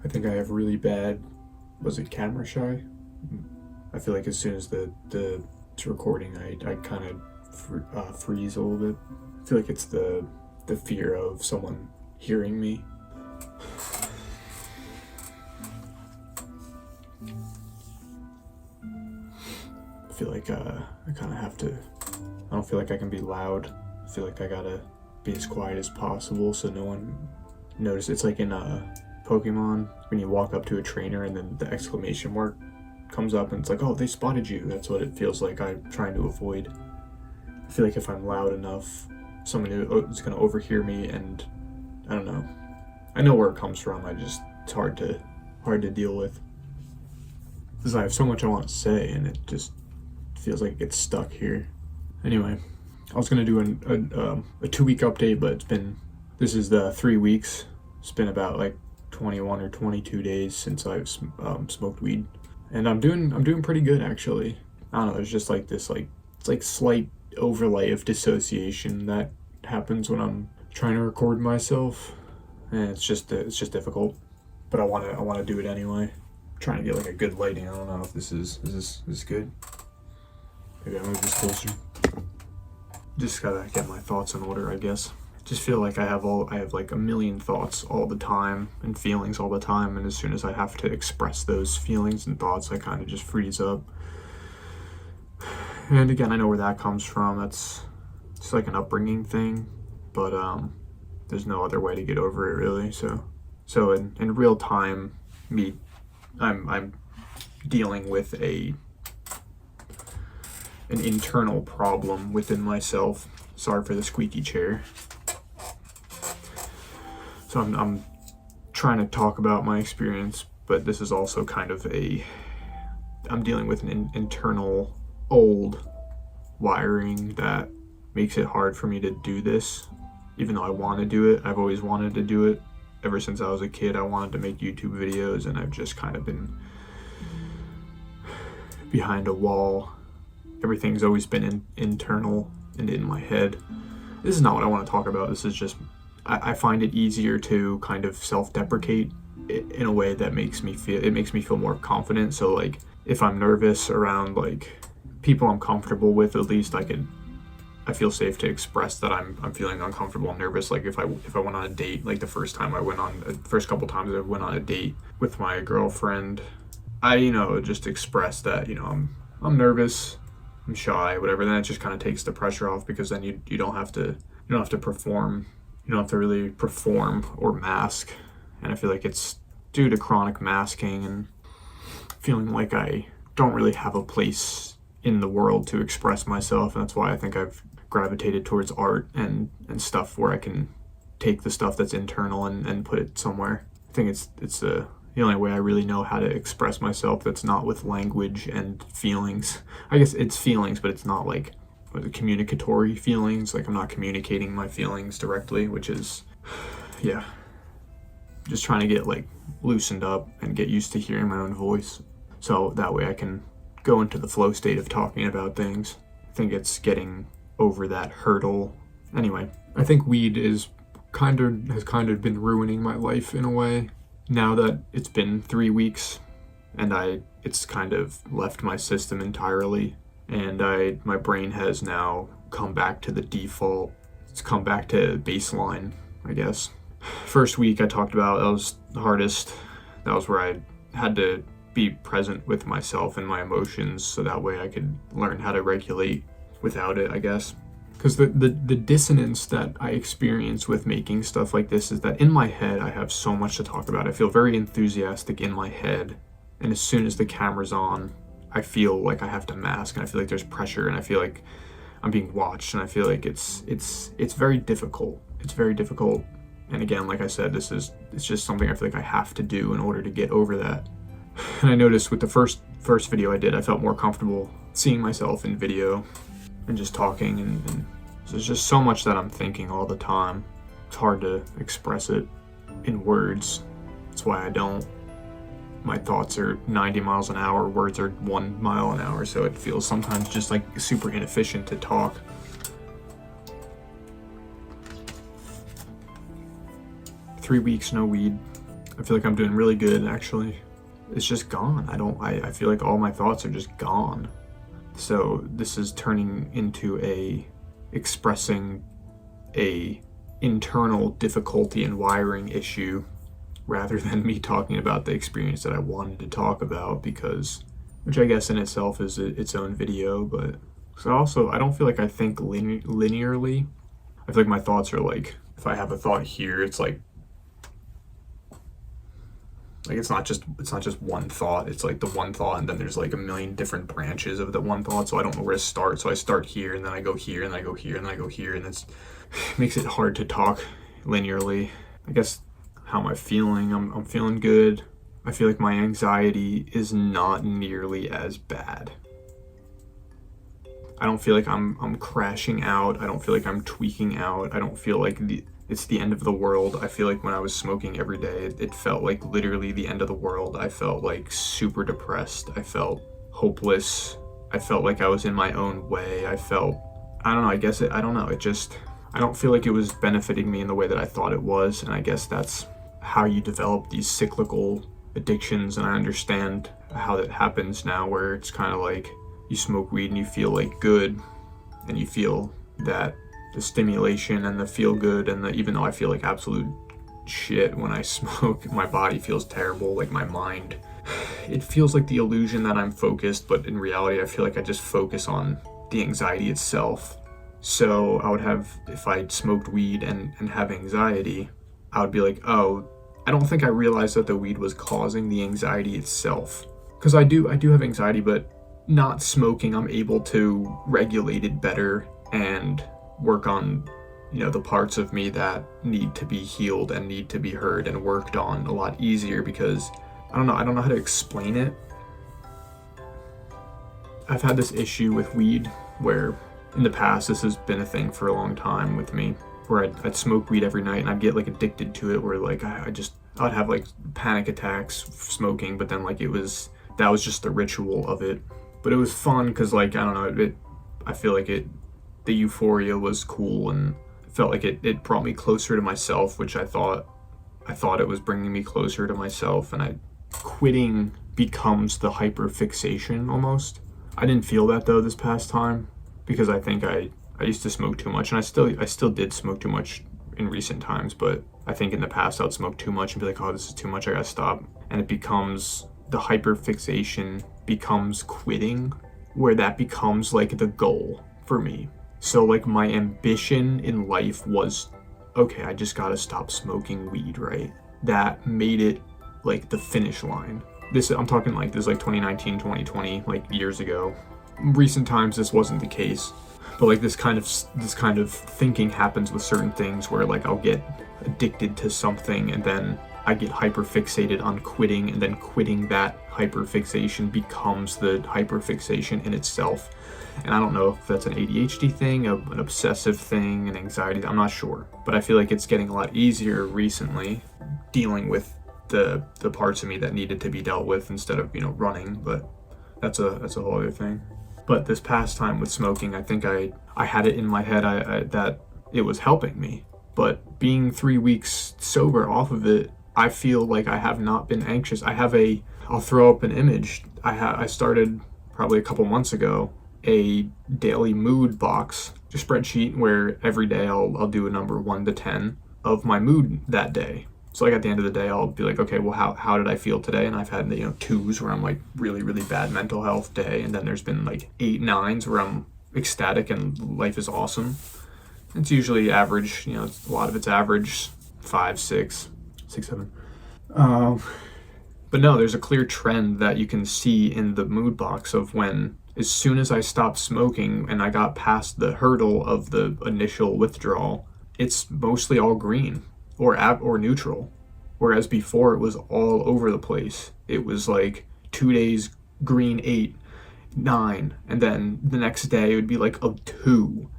I think I have really bad, was it camera shy? I feel like as soon as it's recording, I kind of freeze a little bit. I feel like it's the fear of someone hearing me. I feel like I kind of have to. I don't feel like I can be loud. I feel like I gotta be as quiet as possible so no one notices. It's like in Pokemon when you walk up to a trainer and then the exclamation mark comes up and it's like, oh, they spotted you. That's what it feels like I'm trying to avoid. I feel like if I'm loud enough, someone is gonna overhear me, and I don't know. I know where it comes from. It's hard to deal with because I have so much I want to say, and it just feels like it gets stuck here. Anyway, I was gonna do a 2-week update, but this is the 3 weeks. It's been about like 21 or 22 days since I've smoked weed, and I'm doing pretty good actually. I don't know. There's just like this it's like slight overlay of dissociation that happens when I'm trying to record myself, and it's just difficult. But I wanna do it anyway. I'm trying to get like a good lighting. I don't know if this is good. Maybe I move this closer. Just gotta get my thoughts in order, I guess. Just feel like I have like a million thoughts all the time and feelings all the time, and as soon as I have to express those feelings and thoughts, I kind of just freeze up. And again, I know where that comes from. It's like an upbringing thing, but there's no other way to get over it really. So in real time, I'm dealing with an internal problem within myself. Sorry for the squeaky chair. So I'm trying to talk about my experience, but this is also kind of I'm dealing with an internal old wiring that makes it hard for me to do this, even though I want to do it. I've always wanted to do it. Ever since I was a kid, I wanted to make YouTube videos, and I've just kind of been behind a wall. Everything's always been internal and in my head. This is not what I want to talk about. This is just, I find it easier to kind of self-deprecate in a way that makes me feel more confident. So like if I'm nervous around like people I'm comfortable with, at least I feel safe to express that I'm feeling uncomfortable and nervous. Like if I went on a date, like the first couple times I went on a date with my girlfriend, I just expressed that I'm nervous, I'm shy, whatever. Then it just kind of takes the pressure off, because then you don't have to perform. You don't have to really perform or mask. And I feel like it's due to chronic masking and feeling like I don't really have a place in the world to express myself. And that's why I think I've gravitated towards art and stuff where I can take the stuff that's internal and put it somewhere. I think it's the only way I really know how to express myself that's not with language and feelings. I guess it's feelings, but it's not like communicatory feelings. Like I'm not communicating my feelings directly, which is, yeah, just trying to get like loosened up and get used to hearing my own voice, so that way I can go into the flow state of talking about things. I think it's getting over that hurdle. Anyway, I think weed has kind of been ruining my life in a way. Now that it's been 3 weeks and it's kind of left my system entirely, and my brain has now come back to the default. It's come back to baseline, I guess. First week I talked about, that was the hardest. That was where I had to be present with myself and my emotions, so that way I could learn how to regulate without it, I guess. Because the dissonance that I experience with making stuff like this is that in my head I have so much to talk about. I feel very enthusiastic in my head, and as soon as the camera's on, I feel like I have to mask, and I feel like there's pressure, and I feel like I'm being watched, and I feel like it's very difficult. It's very difficult. And again, like I said, it's just something I feel like I have to do in order to get over that. And I noticed with the first video I did, I felt more comfortable seeing myself in video and just talking, and so there's just so much that I'm thinking all the time. It's hard to express it in words. That's why I don't. My thoughts are 90 miles an hour, words are 1 mile an hour, so it feels sometimes just like super inefficient to talk. "3 weeks, no weed." I feel like I'm doing really good, actually. It's just gone. I feel like all my thoughts are just gone. So this is turning into expressing a internal difficulty and wiring issue rather than me talking about the experience that I wanted to talk about, which I guess in itself is its own video, but so I don't feel like I think linearly. I feel like my thoughts are like, if I have a thought here, it's like it's not just one thought. It's like the one thought, and then there's like a million different branches of the one thought, so I don't know where to start. So I start here, and then I go here, and then I go here, and then I go here, and it makes it hard to talk linearly. I guess, how am I feeling? I'm feeling good. I feel like my anxiety is not nearly as bad. I don't feel like I'm crashing out. I don't feel like I'm tweaking out. I don't feel like it's the end of the world. I feel like when I was smoking every day, it felt like literally the end of the world. I felt like super depressed. I felt hopeless. I felt like I was in my own way. I don't know, I don't know. I don't feel like it was benefiting me in the way that I thought it was. And I guess that's how you develop these cyclical addictions. And I understand how that happens now, where it's kind of like you smoke weed and you feel like good, and you feel that the stimulation and the feel good, and even though I feel like absolute shit when I smoke, my body feels terrible, like my mind, it feels like the illusion that I'm focused, but in reality I feel like I just focus on the anxiety itself. So I would have, if I smoked weed and have anxiety, I would be like, oh, I don't think I realized that the weed was causing the anxiety itself, because I do have anxiety, but not smoking, I'm able to regulate it better and work on, the parts of me that need to be healed and need to be heard and worked on a lot easier, because I don't know how to explain it. I've had this issue with weed where in the past, this has been a thing for a long time with me, where I'd smoke weed every night and I'd get like addicted to it, where like I'd have like panic attacks smoking, but then like that was just the ritual of it. But it was fun because, like, I don't know, I feel like the euphoria was cool, and felt like it brought me closer to myself, which I thought it was bringing me closer to myself. And quitting becomes the hyperfixation almost. I didn't feel that though this past time, because I think I used to smoke too much, and I still did smoke too much in recent times, but I think in the past I would smoke too much and be like, oh, this is too much, I gotta stop. And it becomes, the hyperfixation becomes quitting, where that becomes like the goal for me. So like my ambition in life was, okay, I just gotta stop smoking weed, right? That made it like the finish line. I'm talking like this is like 2019, 2020, like years ago. Recent times this wasn't the case, but like this kind of thinking happens with certain things, where like I'll get addicted to something and then I get hyperfixated on quitting, and then quitting that hyperfixation becomes the hyperfixation in itself. And I don't know if that's an ADHD thing, an obsessive thing, an anxiety, I'm not sure. But I feel like it's getting a lot easier recently, dealing with the parts of me that needed to be dealt with instead of, running. But that's a whole other thing. But this past time with smoking, I think I had it in my head that it was helping me. But being 3 weeks sober off of it, I feel like I have not been anxious. I'll throw up an image. I started probably a couple months ago a daily mood box, a spreadsheet where every day I'll do a number 1 to 10 of my mood that day. So like at the end of the day, I'll be like, okay, well, how did I feel today? And I've had, 2s where I'm like really, really bad mental health day. And then there's been like 8, 9s where I'm ecstatic and life is awesome. It's usually average, a lot of it's average, 5, 6, 7. But no, there's a clear trend that you can see in the mood box of when, as soon as I stopped smoking and I got past the hurdle of the initial withdrawal, it's mostly all green or neutral. Whereas before it was all over the place. It was like 2 days green 8, 9, and then the next day it would be like a 2,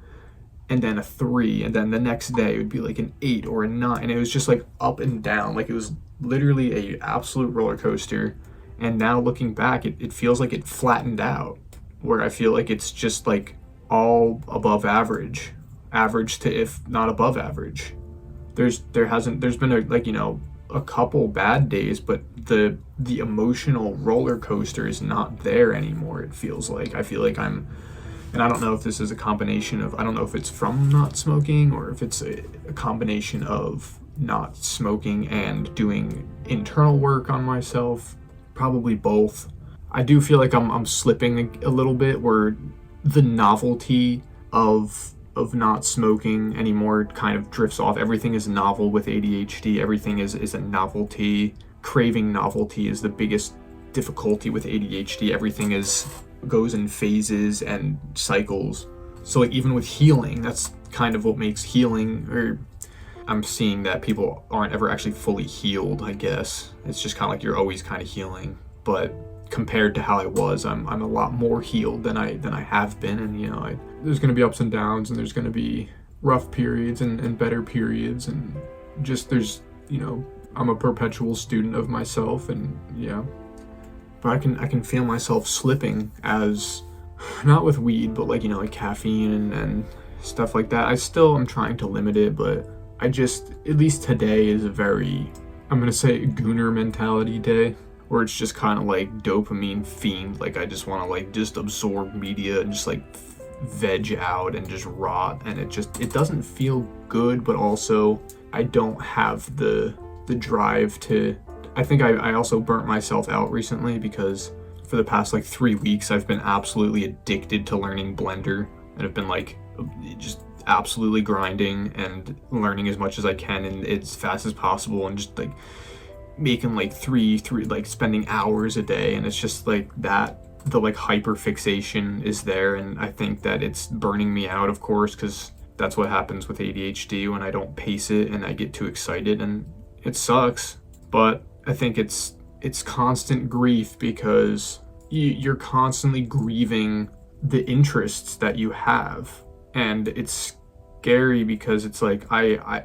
and then a 3, and then the next day it would be like an 8 or a 9, and it was just like up and down. Like it was literally a absolute roller coaster. And now looking back, it feels like it flattened out, where I feel like it's just like all above average to if not above average. There's been a, like, a couple bad days, but the emotional roller coaster is not there anymore. It feels like I feel like and I don't know if this is a combination of, I don't know if it's from not smoking or if it's a combination of not smoking and doing internal work on myself. Probably both. I do feel like I'm slipping a little bit, where the novelty of not smoking anymore kind of drifts off. Everything is novel with ADHD. Everything is a novelty. Craving novelty is the biggest difficulty with ADHD. Everything goes in phases and cycles. So like even with healing, that's kind of what makes healing, or I'm seeing that people aren't ever actually fully healed, I guess. It's just kind of like you're always kind of healing. But compared to how I was, I'm a lot more healed than I have been. And there's going to be ups and downs, and there's going to be rough periods and better periods, and just I'm a perpetual student of myself, and but I can feel myself slipping, as not with weed, but like caffeine and stuff like that. I'm trying to limit it, but at least today is a very, I'm gonna say, gooner mentality day, where it's just kind of like dopamine fiend. Like I just want to like just absorb media and just like veg out and just rot, and it doesn't feel good, but also I don't have the drive to. I think I also burnt myself out recently, because for the past like 3 weeks I've been absolutely addicted to learning Blender, and I've been like just absolutely grinding and learning as much as I can and as fast as possible, and just like making like three like spending hours a day. And it's just like that, the like hyper fixation is there, and I think that it's burning me out, of course, because that's what happens with ADHD when I don't pace it and I get too excited, and it sucks. But I think it's constant grief, because you're constantly grieving the interests that you have, and it's scary, because it's like I a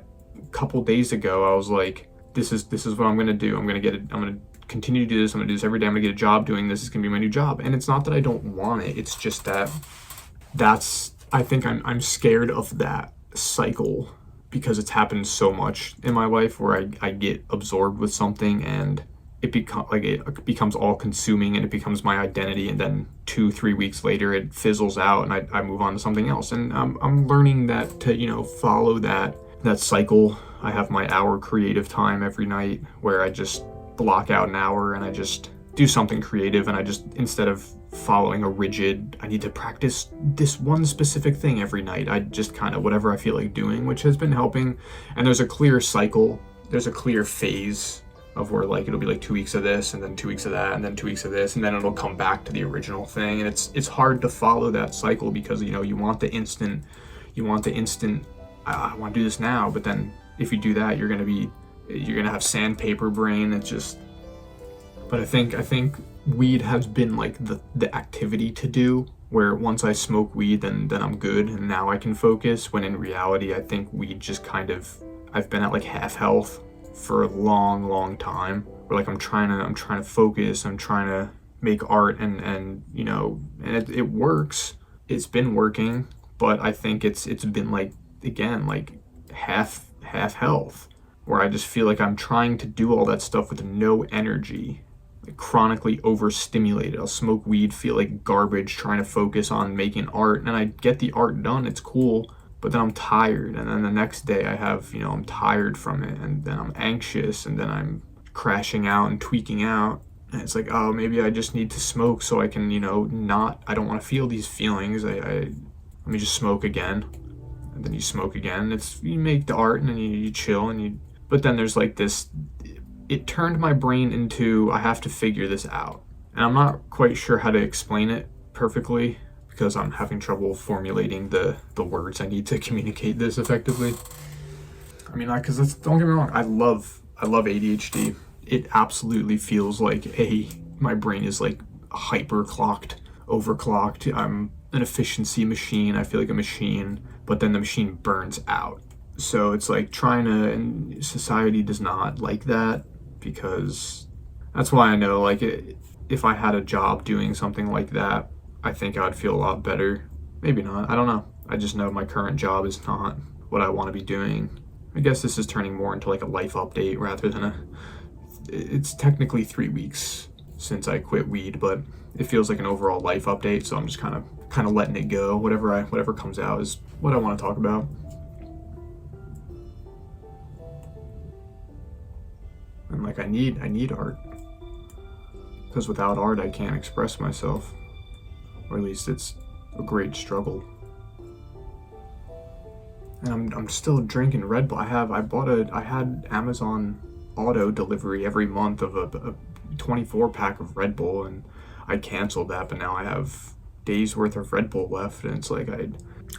couple days ago I was like, this is what I'm gonna do. I'm gonna continue to do this. I'm gonna do this every day. I'm gonna get a job doing this. It's gonna be my new job. And it's not that I don't want it. It's just I think I'm scared of that cycle, because it's happened so much in my life where I get absorbed with something, and it becomes all consuming, and it becomes my identity, and then 2-3 weeks later it fizzles out, and I move on to something else. And I'm learning that to follow that cycle. I have my hour creative time every night, where I just block out an hour and I just do something creative, and I just, instead of following a rigid, I need to practice this one specific thing every night, I just kind of whatever I feel like doing, which has been helping. And there's a clear cycle, there's a clear phase of where like it'll be like 2 weeks of this, and then 2 weeks of that, and then 2 weeks of this, and then it'll come back to the original thing. And it's hard to follow that cycle, because you want the instant I want to do this now. But then if you do that, you're gonna have sandpaper brain. It's just, but I think weed has been like the activity to do, where once I smoke weed, then I'm good, and now I can focus. When in reality, I think weed just I've been at like half health for a long time, where like I'm trying to focus, I'm trying to make art, and it works. It's been working, but I think it's been like, again, like half health, where I just feel like I'm trying to do all that stuff with no energy, like chronically overstimulated. I'll smoke weed, feel like garbage, trying to focus on making art, and I get the art done, it's cool, but then I'm tired, and then the next day I'm tired from it, and then I'm anxious, and then I'm crashing out and tweaking out, and it's like, oh, maybe I just need to smoke so I can, I don't want to feel these feelings. Let me just smoke again, and then you smoke again. You make the art, and then you chill, but then there's like this, it turned my brain into, I have to figure this out, and I'm not quite sure how to explain it perfectly, because I'm having trouble formulating the words I need to communicate this effectively. I mean, because don't get me wrong, I love ADHD. It absolutely feels like my brain is like hyper clocked, overclocked. I'm an efficiency machine. I feel like a machine, but then the machine burns out. So it's like and society does not like that, because that's why I know, like, if I had a job doing something like that, I think I would feel a lot better. Maybe not, I don't know. I just know my current job is not what I want to be doing. I guess this is turning more into like a life update rather than it's technically 3 weeks since I quit weed, but it feels like an overall life update, so I'm just kind of letting it go. Whatever comes out is what I want to talk about. And like I need art, because without art I can't express myself, or at least it's a great struggle. And I'm still drinking Red Bull. I had Amazon auto delivery every month of a 24 pack of Red Bull, and I canceled that, but now I have days worth of Red Bull left, and it's like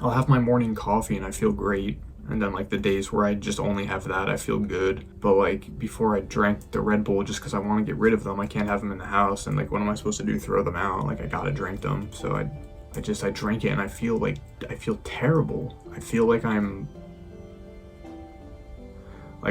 I'll have my morning coffee and I feel great, and then like the days where I just only have that, I feel good. But like before I drank the Red Bull just because I want to get rid of them, I can't have them in the house, and like what am I supposed to do, throw them out? Like I gotta drink them. So I drink it and I feel terrible. I feel like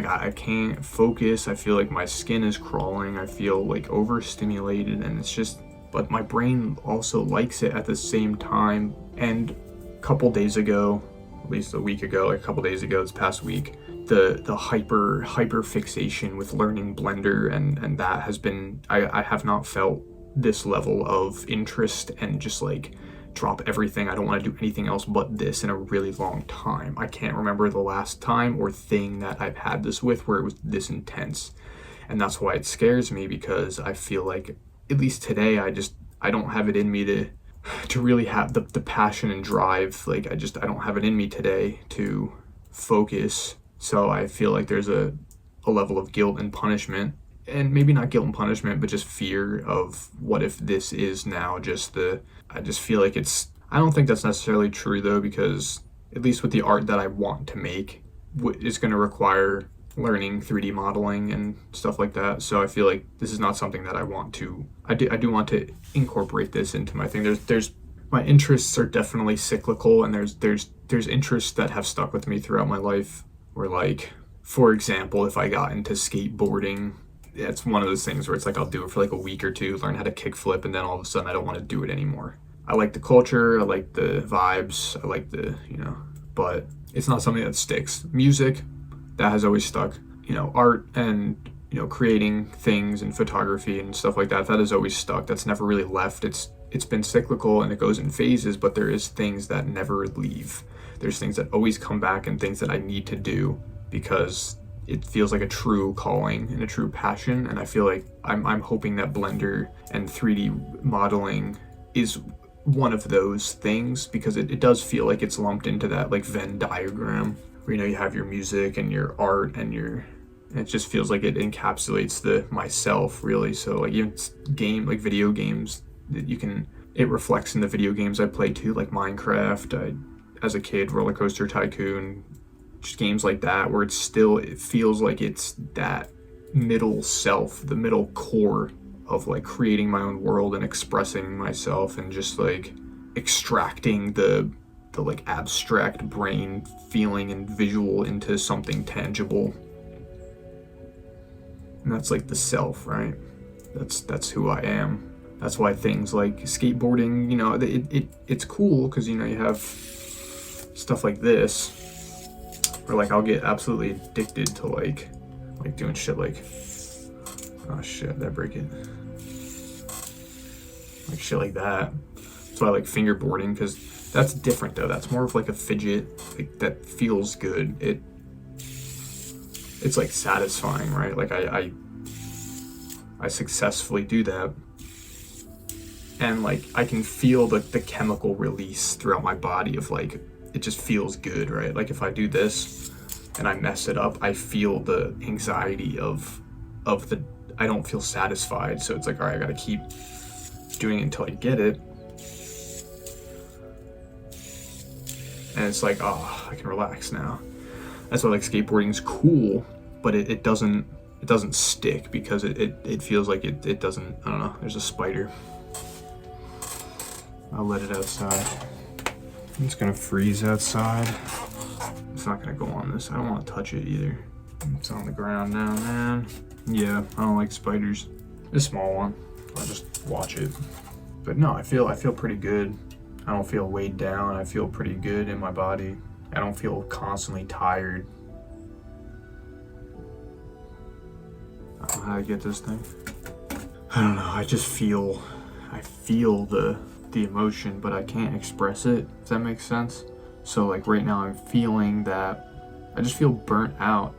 I can't focus. I feel like my skin is crawling. I feel like overstimulated, and it's just, but my brain also likes it at the same time. And a couple days ago, at least a week ago, like a couple days ago, this past week, the hyper fixation with learning Blender, and that has been, I have not felt this level of interest and just like drop everything, I don't want to do anything else but this, in a really long time. I can't remember the last time or thing that I've had this with where it was this intense. And that's why it scares me, because I feel like, at least today, I don't have it in me to really have the passion and drive. Like I don't have it in me today to focus. So I feel like there's a level of guilt and punishment, and maybe not guilt and punishment, but just fear of what if this is now just I just feel like I don't think that's necessarily true though, because at least with the art that I want to make, it's going to require learning 3D modeling and stuff like that. So I feel like this is not something that I want to, I do want to incorporate this into my thing. There's my interests are definitely cyclical, and there's interests that have stuck with me throughout my life, where like, for example, if I got into skateboarding, it's one of those things where it's like I'll do it for like a week or two, learn how to kickflip, and then all of a sudden I don't want to do it anymore. I like the culture, I like the vibes, I like the, but it's not something that sticks. Music, that has always stuck. Art and, creating things and photography and stuff like that has always stuck. That's never really left. It's been cyclical and it goes in phases, but there is things that never leave. There's things that always come back, and things that I need to do because it feels like a true calling and a true passion. And I feel like I'm hoping that Blender and 3D modeling is one of those things, because it does feel like it's lumped into that like Venn diagram where you have your music and your art and it just feels like it encapsulates the myself really. So like even video games, it reflects in the video games I play too, like Minecraft, as a kid, Roller Coaster Tycoon, just games like that, where it feels like it's that middle self, the middle core of like creating my own world and expressing myself, and just like extracting the like abstract brain feeling and visual into something tangible. And that's like the self, right? That's who I am. That's why things like skateboarding, it's cool because you have stuff like this, or like I'll get absolutely addicted to like doing shit like, oh shit, did I break it? Like shit like that. So I like fingerboarding, because that's different though. That's more of like a fidget, like that feels good. It's like satisfying, right? Like I successfully do that, and like I can feel the chemical release throughout my body of like, it just feels good, right? Like if I do this and I mess it up, I feel the anxiety of I don't feel satisfied. So it's like, all right, I gotta keep doing it until I get it. And it's like, oh, I can relax now. That's why like skateboarding is cool, but it doesn't stick, because it feels like it doesn't, I don't know, there's a spider. I'll let it outside. It's gonna freeze outside. It's not gonna go on this. I don't want to touch it either. It's on the ground now, man. Yeah, I don't like spiders. A small one. I'll just watch it. But no, I feel pretty good. I don't feel weighed down. I feel pretty good in my body. I don't feel constantly tired. I don't know how to get this thing. I don't know, I feel the emotion, but I can't express it. Does that make sense? So like right now I'm feeling that I just feel burnt out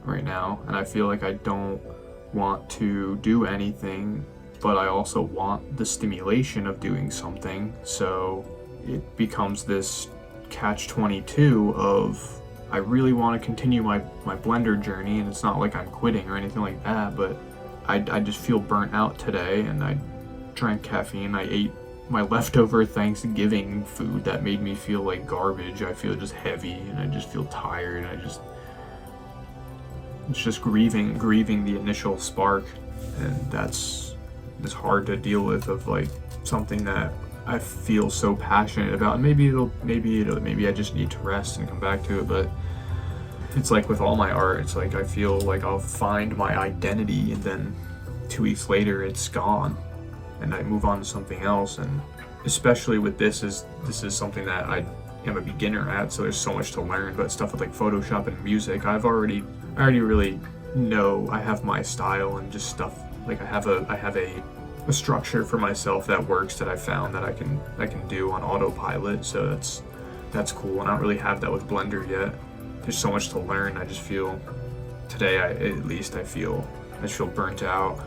right now, and I feel like I don't want to do anything, but I also want the stimulation of doing something. So it becomes this catch-22 of I really want to continue my Blender journey, and it's not like I'm quitting or anything like that, but I just feel burnt out today, and I drank caffeine. I ate my leftover Thanksgiving food that made me feel like garbage. I feel just heavy, and I just feel tired. It's just grieving the initial spark, and it's hard to deal with, of like something that I feel so passionate about. And maybe I just need to rest and come back to it, but it's like with all my art, it's like I feel like I'll find my identity, and then 2 weeks later it's gone, and I move on to something else. And especially with this is something that I am a beginner at, so there's so much to learn. But stuff with like Photoshop and music, I already really know. I have my style, and just stuff like I have a structure for myself that works, that I found that I can do on autopilot. So that's cool. And I don't really have that with Blender yet. There's so much to learn. I just feel today, I just feel burnt out.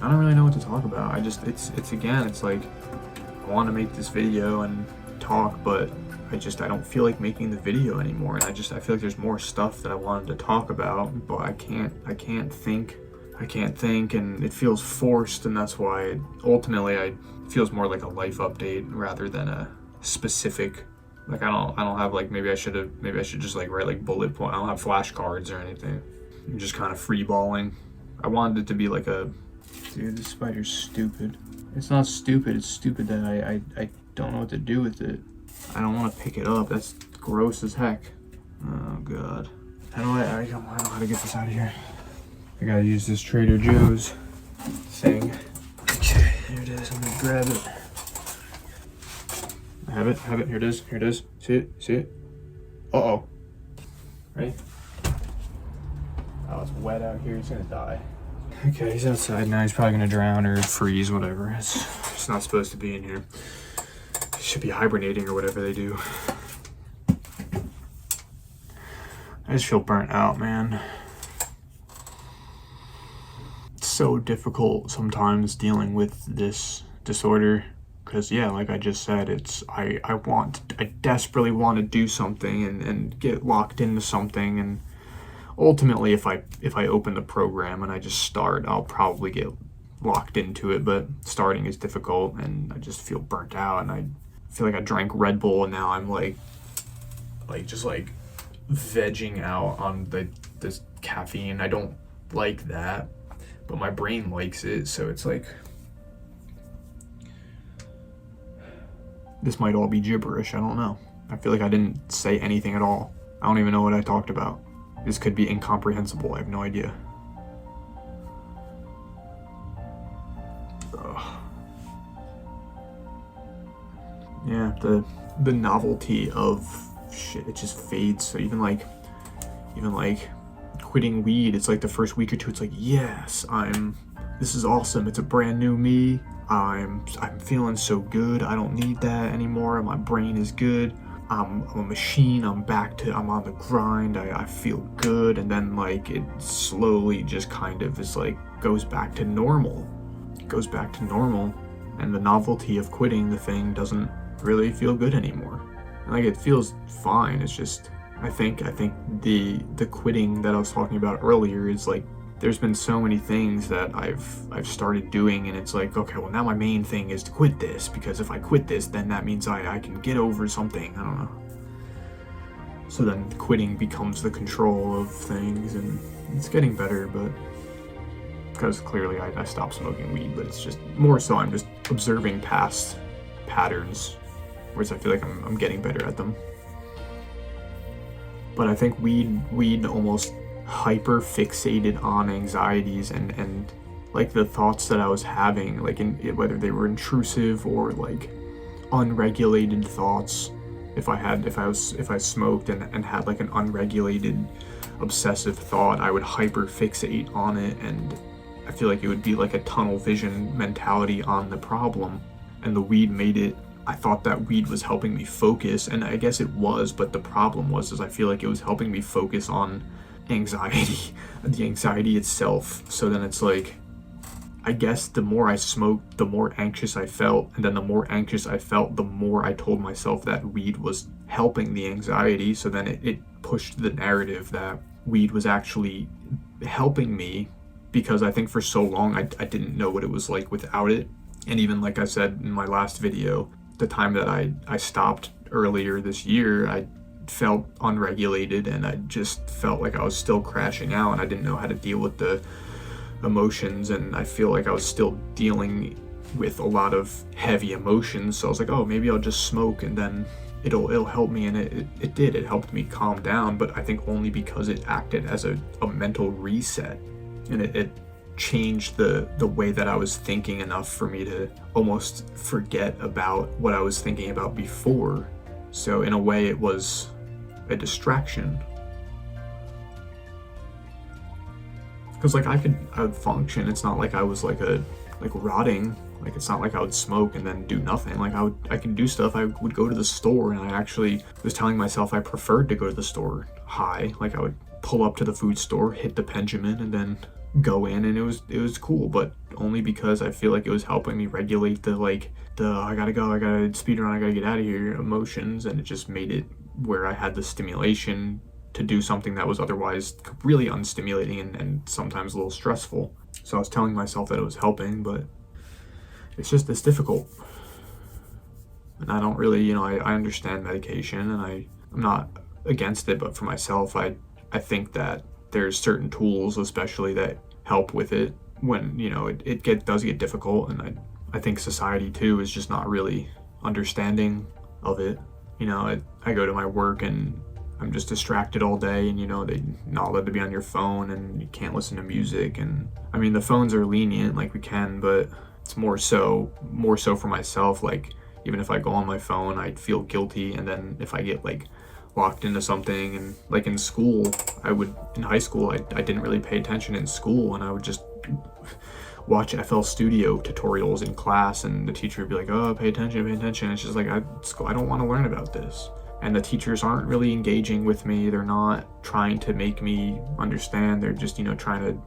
I don't really know what to talk about. It's like I want to make this video and talk, but I don't feel like making the video anymore. And I feel like there's more stuff that I wanted to talk about, but I can't think, and it feels forced. And that's why ultimately it feels more like a life update rather than a specific, like I don't have like, maybe I should just like write like bullet point. I don't have flashcards or anything. I'm just kind of free balling. I wanted it to be like dude, this spider's stupid. It's not stupid, it's stupid that I don't know what to do with it. I don't want to pick it up. That's gross as heck. Oh god. How do I don't know how to get this out of here. I gotta use this Trader Joe's thing. Okay, here it is. I'm gonna grab it. I have it. Here it is. See it? Uh-oh. Ready? Oh, it's wet out here. He's gonna die. Okay, he's outside now. He's probably gonna drown or freeze, whatever. It's not supposed to be in here. He should be hibernating or whatever they do. I just feel burnt out, man. It's so difficult sometimes dealing with this disorder. Because yeah, like I just said, I desperately want to do something and get locked into something, and ultimately if I open the program and I just start, I'll probably get locked into it. But starting is difficult, and I just feel burnt out, and I feel like I drank Red Bull, and now I'm like just like vegging out on this caffeine. I don't like that, but my brain likes it, so it's like this might all be gibberish. I don't know. I feel like I didn't say anything at all. I don't even know what I talked about. This could be incomprehensible. I have no idea. Ugh. Yeah, the novelty of shit, it just fades. So even like quitting weed, it's like the first week or two, it's like, yes, this is awesome. It's a brand new me. I'm feeling so good. I don't need that anymore. My brain is good. I'm a machine. I'm on the grind. I feel good. And then like it slowly just kind of is like goes back to normal. And the novelty of quitting the thing doesn't really feel good anymore. And like it feels fine. It's just I think the quitting that I was talking about earlier is like there's been so many things that I've started doing, and it's like, okay, well now my main thing is to quit this, because if I quit this, then that means I can get over something. I don't know. So then quitting becomes the control of things, and it's getting better, but because clearly I stopped smoking weed, but it's just more so I'm just observing past patterns, whereas I feel like I'm getting better at them. But I think weed almost hyper fixated on anxieties and like the thoughts that I was having, like whether they were intrusive or like unregulated thoughts. If I smoked and had like an unregulated obsessive thought, I would hyper fixate on it, and I feel like it would be like a tunnel vision mentality on the problem. And the weed made it, I thought that weed was helping me focus, and I guess it was, but the problem was is I feel like it was helping me focus on anxiety, the anxiety itself. So then it's like, I guess the more I smoked, the more anxious I felt, and then the more anxious I felt, the more I told myself that weed was helping the anxiety. So then it pushed the narrative that weed was actually helping me, because I think for so long I didn't know what it was like without it. And even like I said in my last video, the time that I stopped earlier this year, I felt unregulated, and I just felt like I was still crashing out, and I didn't know how to deal with the emotions, and I feel like I was still dealing with a lot of heavy emotions. So I was like, oh, maybe I'll just smoke and then it'll help me, and it did. It helped me calm down, but I think only because it acted as a mental reset, and it changed the way that I was thinking enough for me to almost forget about what I was thinking about before. So in a way it was a distraction. Because like I would function. It's not like I was like rotting. Like it's not like I would smoke and then do nothing. Like I could do stuff. I would go to the store, and I actually was telling myself I preferred to go to the store high. Like I would pull up to the food store, hit the Benjamin, and then go in, and it was cool, but only because I feel like it was helping me regulate the I gotta go, I gotta speed around, I gotta get out of here emotions, and it just made it where I had the stimulation to do something that was otherwise really unstimulating and sometimes a little stressful. So I was telling myself that it was helping, but it's difficult. And I don't really, I understand medication, and I'm not against it, but for myself, I think that there's certain tools especially that help with it when, it does get difficult. And I think society too is just not really understanding of it. I go to my work and I'm just distracted all day, and they're not allowed to be on your phone, and you can't listen to music. And I mean, the phones are lenient, like we can, but it's more so for myself. Like even if I go on my phone, I feel guilty, and then if I get like locked into something, and like in school, in high school, I didn't really pay attention in school, and I would just watch FL Studio tutorials in class, and the teacher would be like, oh, pay attention. It's just like, I don't want to learn about this. And the teachers aren't really engaging with me. They're not trying to make me understand. They're just, trying to,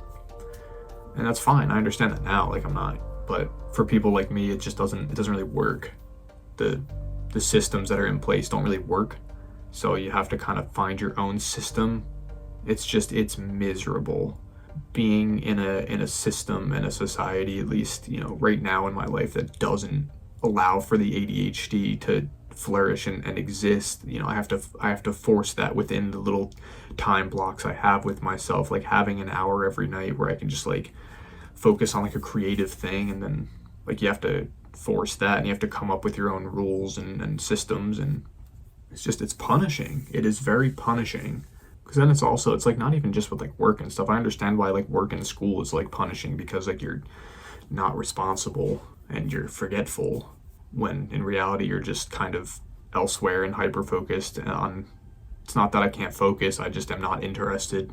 and that's fine. I understand that now. Like I'm not, but for people like me, it doesn't really work. The systems that are in place don't really work. So you have to kind of find your own system. It's miserable being in a system and a society, at least, right now in my life, that doesn't allow for the ADHD to flourish and exist. I have to force that within the little time blocks I have with myself, like having an hour every night where I can just like focus on like a creative thing, and then like you have to force that, and you have to come up with your own rules and systems, and it's punishing. It is very punishing, because then it's like not even just with like work and stuff. I understand why like work and school is like punishing, because like you're not responsible and you're forgetful, when in reality you're just kind of elsewhere and hyper focused on. It's not that I can't focus, I just am not interested,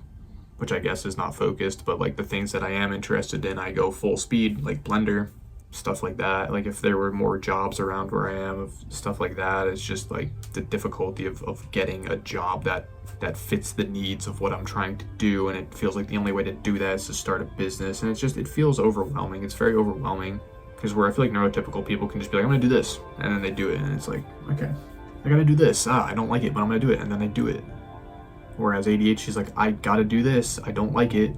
which I guess is not focused. But like the things that I am interested in, I go full speed, like Blender, stuff like that. Like if there were more jobs around where I am, of stuff like that, it's just like the difficulty of getting a job that fits the needs of what I'm trying to do. And it feels like the only way to do that is to start a business, and it feels overwhelming. It's very overwhelming, because where I feel like neurotypical people can just be like, I'm gonna do this, and then they do it, and it's like, okay, I gotta do this. I don't like it, but I'm gonna do it, and then they do it. Whereas ADHD is like, I gotta do this, I don't like it.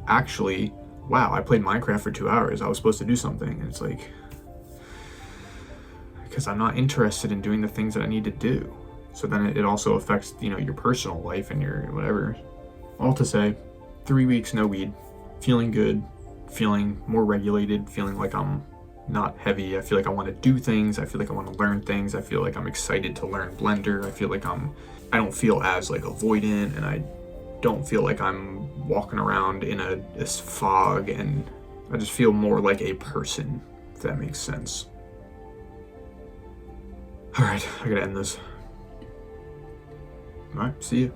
Actually, wow, I played Minecraft for 2 hours, I was supposed to do something, and it's like, because I'm not interested in doing the things that I need to do. So then it also affects, your personal life and your whatever. All to say, 3 weeks, no weed, feeling good, feeling more regulated, feeling like I'm not heavy. I feel like I want to do things. I feel like I want to learn things. I feel like I'm excited to learn Blender. I feel like I don't feel as like avoidant, and I don't feel like I'm walking around in this fog, and I just feel more like a person, if that makes sense. All right, I gotta end this. All right, see you.